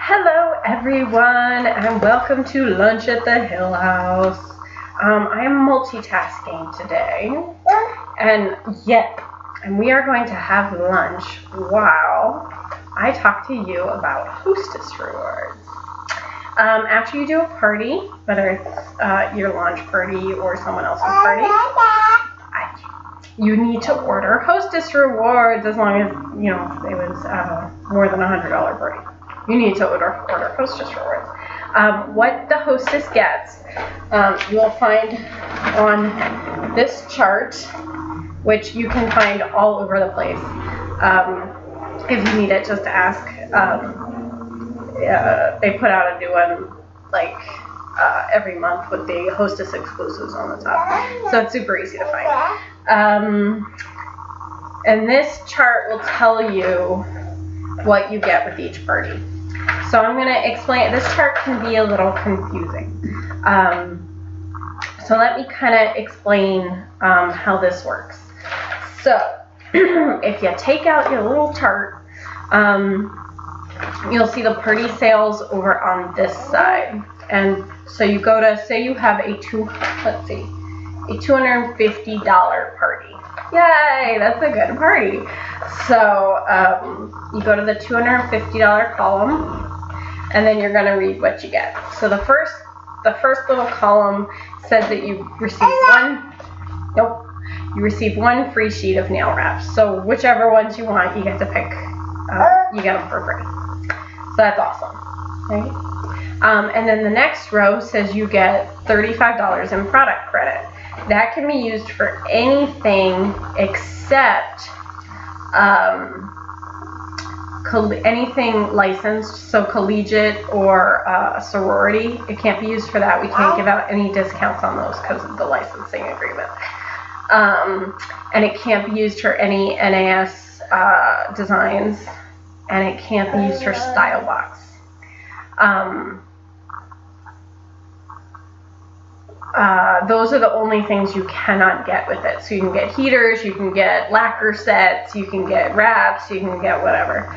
Hello everyone and welcome to Lunch at the Hill House. I am multitasking today and we are going to have lunch while I talk to you about Hostess Rewards. After you do a party, whether it's your launch party or someone else's party, you need to order Hostess Rewards as long as, it was more than $100 party. You need to order Hostess Rewards. What the hostess gets, you will find on this chart, which you can find all over the place. If you need it, just ask. They put out a new one every month with the hostess exclusives on the top. So it's super easy to find. And this chart will tell you what you get with each party. So I'm going to explain. This chart can be a little confusing. So let me kind of explain how this works. So if you take out your little chart, you'll see the party sales over on this side. And so you go to, say you have a $250 party. Yay, that's a good party. So you go to the $250 column, and then you're going to read what you get. So the first little column says that you receive one free sheet of nail wraps. So whichever ones you want, you get to pick. You get them for free. So that's awesome, right? And then the next row says you get $35 in product credit. That can be used for anything except anything licensed, so collegiate or a sorority. It can't be used for that. We can't give out any discounts on those because of the licensing agreement. And it can't be used for any NAS designs, and it can't be used for Style Box. Those are the only things you cannot get with it. So you can get heaters, you can get lacquer sets, you can get wraps, you can get whatever.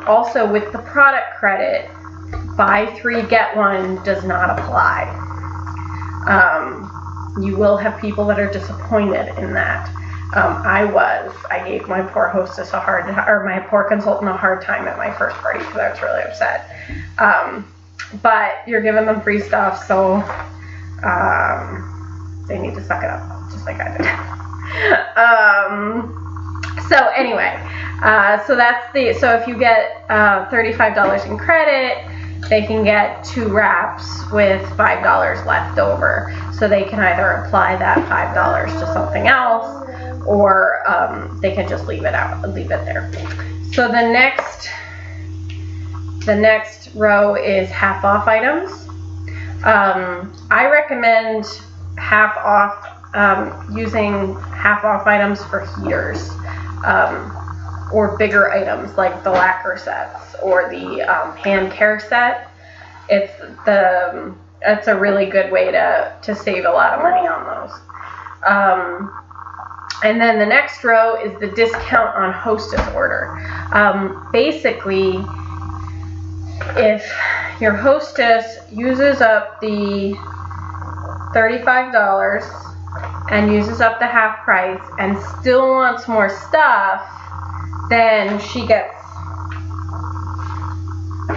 Also with the product credit, buy 3 get 1 does not apply. You will have people that are disappointed in that. I gave my poor hostess my poor consultant a hard time at my first party because I was really upset. But you're giving them free stuff, so they need to suck it up, just like I did. So anyway, so if you get $35 in credit, they can get 2 wraps with $5 left over. So they can either apply that $5 to something else, or they can just leave it there. So the next row is half off items. I recommend half off, using half off items for heaters, or bigger items like the lacquer sets or the hand care set. It's a really good way to save a lot of money on those. And then the next row is the discount on hostess order. Basically, if your hostess uses up the $35 and uses up the half price and still wants more stuff, then she gets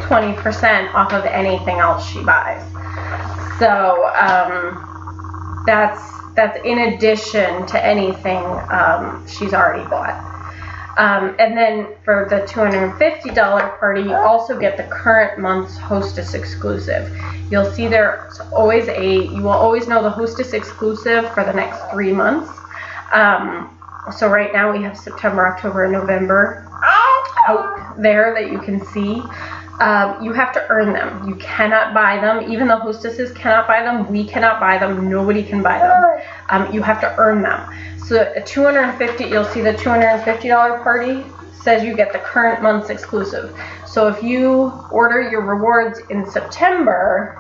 20% off of anything else she buys. So that's in addition to anything she's already bought. And then for the $250 party, you also get the current month's hostess exclusive. You'll see there's always you will always know the hostess exclusive for the next 3 months. So right now we have September, October, and November out there that you can see. You have to earn them. You cannot buy them. Even the hostesses cannot buy them. We cannot buy them. Nobody can buy them. You have to earn them. So you'll see the $250 party says you get the current month's exclusive. So if you order your rewards in September,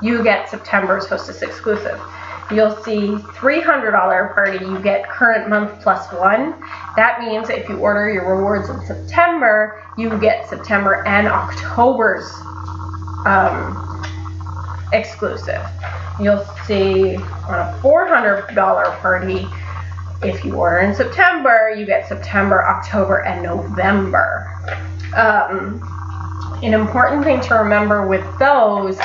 you get September's hostess exclusive. you'll see $300 party, you get current month plus 1. That means if you order your rewards in September, you get September and October's exclusive. You'll see on a $400 party, if you order in September, you get September, October, and November. An important thing to remember with those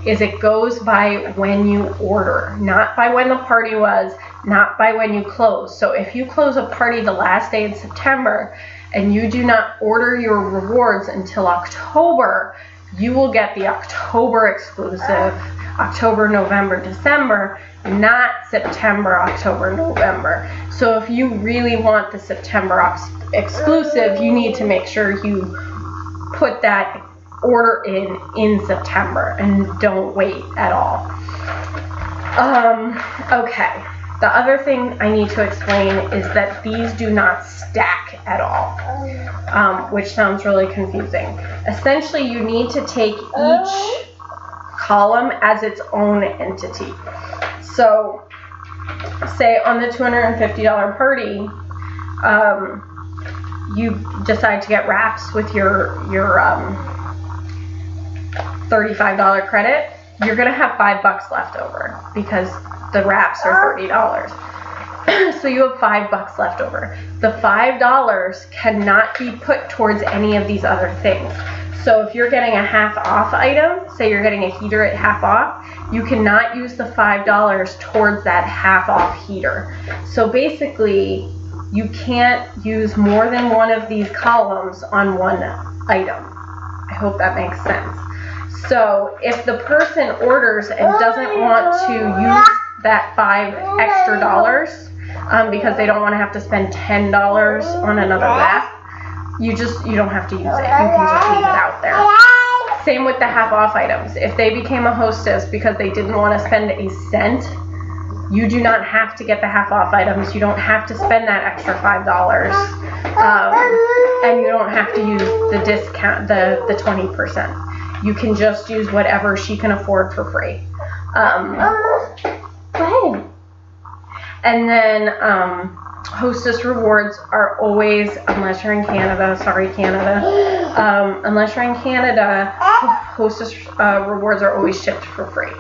is it goes by when you order, not by when the party was, not by when you close. So if you close a party the last day in September and you do not order your rewards until October, you will get the October exclusive, October, November, December, not September, October, November. So if you really want the September exclusive, you need to make sure you put that order in September and don't wait at all. Okay. The other thing I need to explain is that these do not stack at all, which sounds really confusing. Essentially, you need to take each column as its own entity. So, say on the $250 party, you decide to get wraps with your $35 credit, you're going to have $5 left over because the wraps are $30. So you have $5 left over. The $5 cannot be put towards any of these other things. So if you're getting a half off item, say you're getting a heater at half off, you cannot use the $5 towards that half off heater. So basically, you can't use more than one of these columns on one item. I hope that makes sense. So if the person orders and doesn't want to use that $5 extra because they don't want to have to spend $10 on another wrap, you don't have to use it. You can just leave it out there. Same with the half off items. If they became a hostess because they didn't want to spend a cent, you do not have to get the half off items. You don't have to spend that extra $5. And you don't have to use the discount, the 20%. You can just use whatever she can afford for free. Go ahead. And then Hostess Rewards are always, unless you're in Canada, sorry Canada, unless you're in Canada, Hostess Rewards are always shipped for free.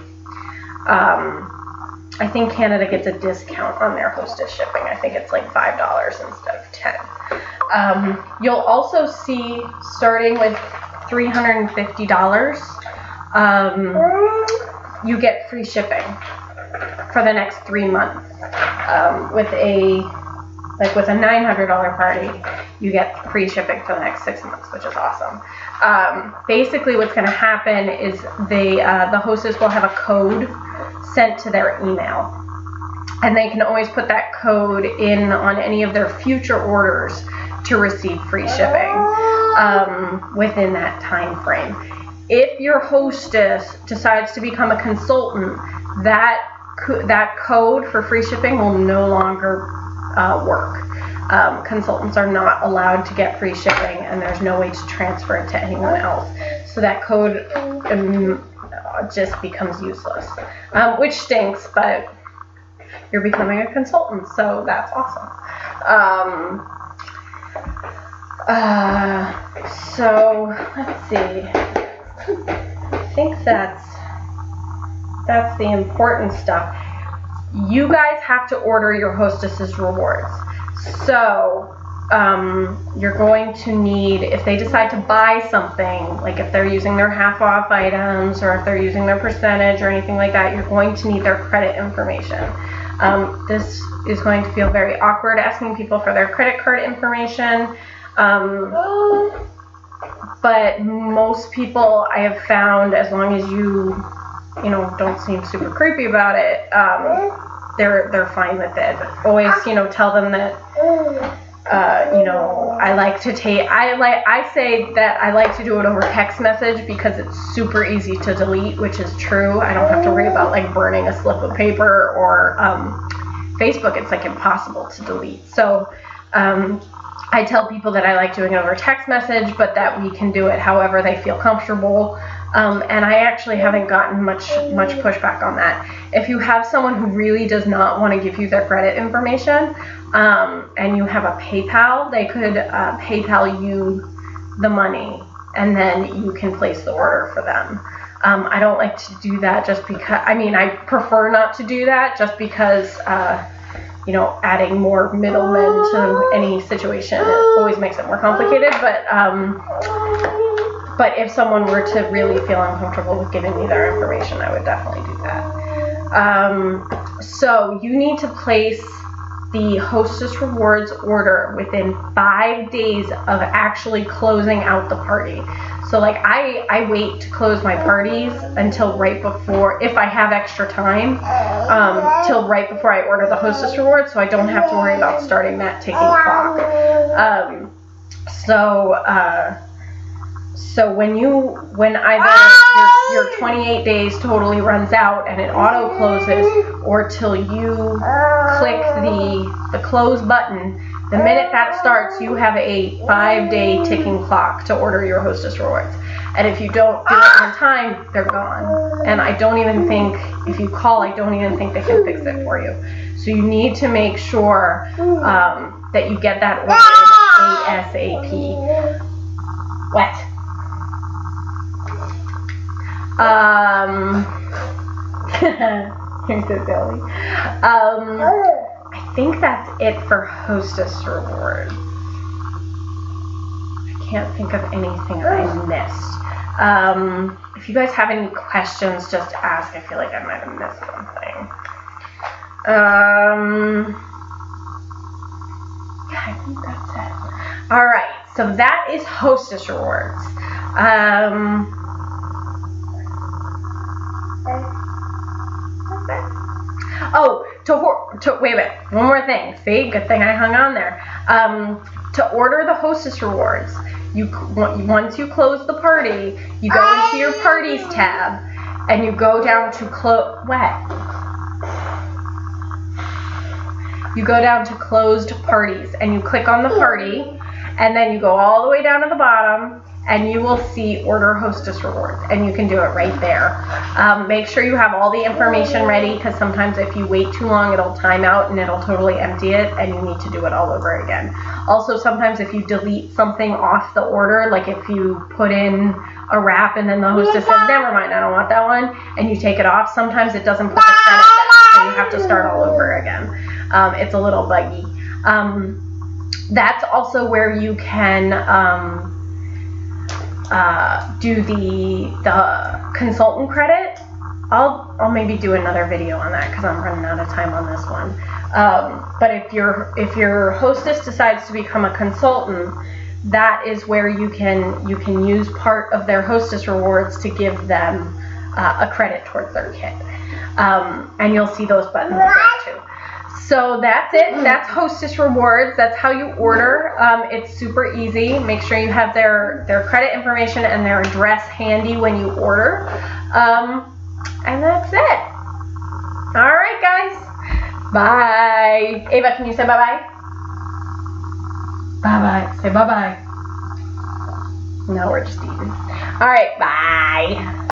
I think Canada gets a discount on their Hostess shipping. I think it's like $5 instead of $10. You'll also see, starting with $350, you get free shipping for the next 3 months. With a $900 party, you get free shipping for the next 6 months, which is awesome. Basically, what's going to happen is the hostess will have a code sent to their email, and they can always put that code in on any of their future orders to receive free shipping within that time frame. If your hostess decides to become a consultant, that code for free shipping will no longer work. Consultants are not allowed to get free shipping, and there's no way to transfer it to anyone else. So that code just becomes useless, which stinks, but you're becoming a consultant, so that's awesome. So let's see. I think that's the important stuff. You guys have to order your Hostess's Rewards. So you're going to need, if they decide to buy something, like if they're using their half off items or if they're using their percentage or anything like that, you're going to need their credit information. This is going to feel very awkward asking people for their credit card information. But most people I have found, as long as you don't seem super creepy about it, they're fine with it. Always, tell them that, I like to I say that I like to do it over text message because it's super easy to delete, which is true. I don't have to worry about like burning a slip of paper, or Facebook, it's like impossible to delete. So, I tell people that I like doing it over text message, but that we can do it however they feel comfortable. And I actually haven't gotten much pushback on that. If you have someone who really does not want to give you their credit information, and you have a PayPal, they could PayPal you the money, and then you can place the order for them. I don't like to do that just because, I mean, I prefer not to do that just because, you know, adding more middlemen to any situation, it always makes it more complicated. But if someone were to really feel uncomfortable with giving me their information, I would definitely do that. So you need to place the Hostess Rewards order within 5 days of actually closing out the party. So like I wait to close my parties until right before, if I have extra time, till right before I order the Hostess Rewards, so I don't have to worry about starting that ticking clock. So when either your 28 days totally runs out and it auto closes, or till you click the close button, the minute that starts, you have a 5-day ticking clock to order your Hostess Rewards. And if you don't do it in time, they're gone. And I don't even think, if you call, I don't even think they can fix it for you. So you need to make sure that you get that ordered ASAP. What? You're so silly. I think that's it for Hostess Rewards. I can't think of anything I missed. If you guys have any questions, just ask. I feel like I might have missed something. Yeah, I think that's it. Alright, so that is Hostess Rewards. Oh, wait a minute, one more thing. See, good thing I hung on there. To order the Hostess Rewards, once you close the party, you go into your Parties tab, and you go down to You go down to Closed Parties, and you click on the party, and then you go all the way down to the bottom, and you will see Order Hostess Rewards, and you can do it right there. Make sure you have all the information ready, because sometimes if you wait too long, it'll time out and it'll totally empty it, and you need to do it all over again. Also, sometimes if you delete something off the order, like if you put in a wrap and then the hostess says, never mind, I don't want that one, and you take it off, sometimes it doesn't put the credit back, so you have to start all over again. It's a little buggy. That's also where you can do the consultant credit. I'll maybe do another video on that because I'm running out of time on this one. But if your hostess decides to become a consultant, that is where you can use part of their Hostess Rewards to give them a credit towards their kit. And you'll see those buttons there too. So that's it. That's Hostess Rewards. That's how you order. It's super easy. Make sure you have their credit information and their address handy when you order. And that's it. All right, guys. Bye. Ava, can you say bye-bye? Bye-bye. Say bye-bye. No, we're just eating. All right, bye.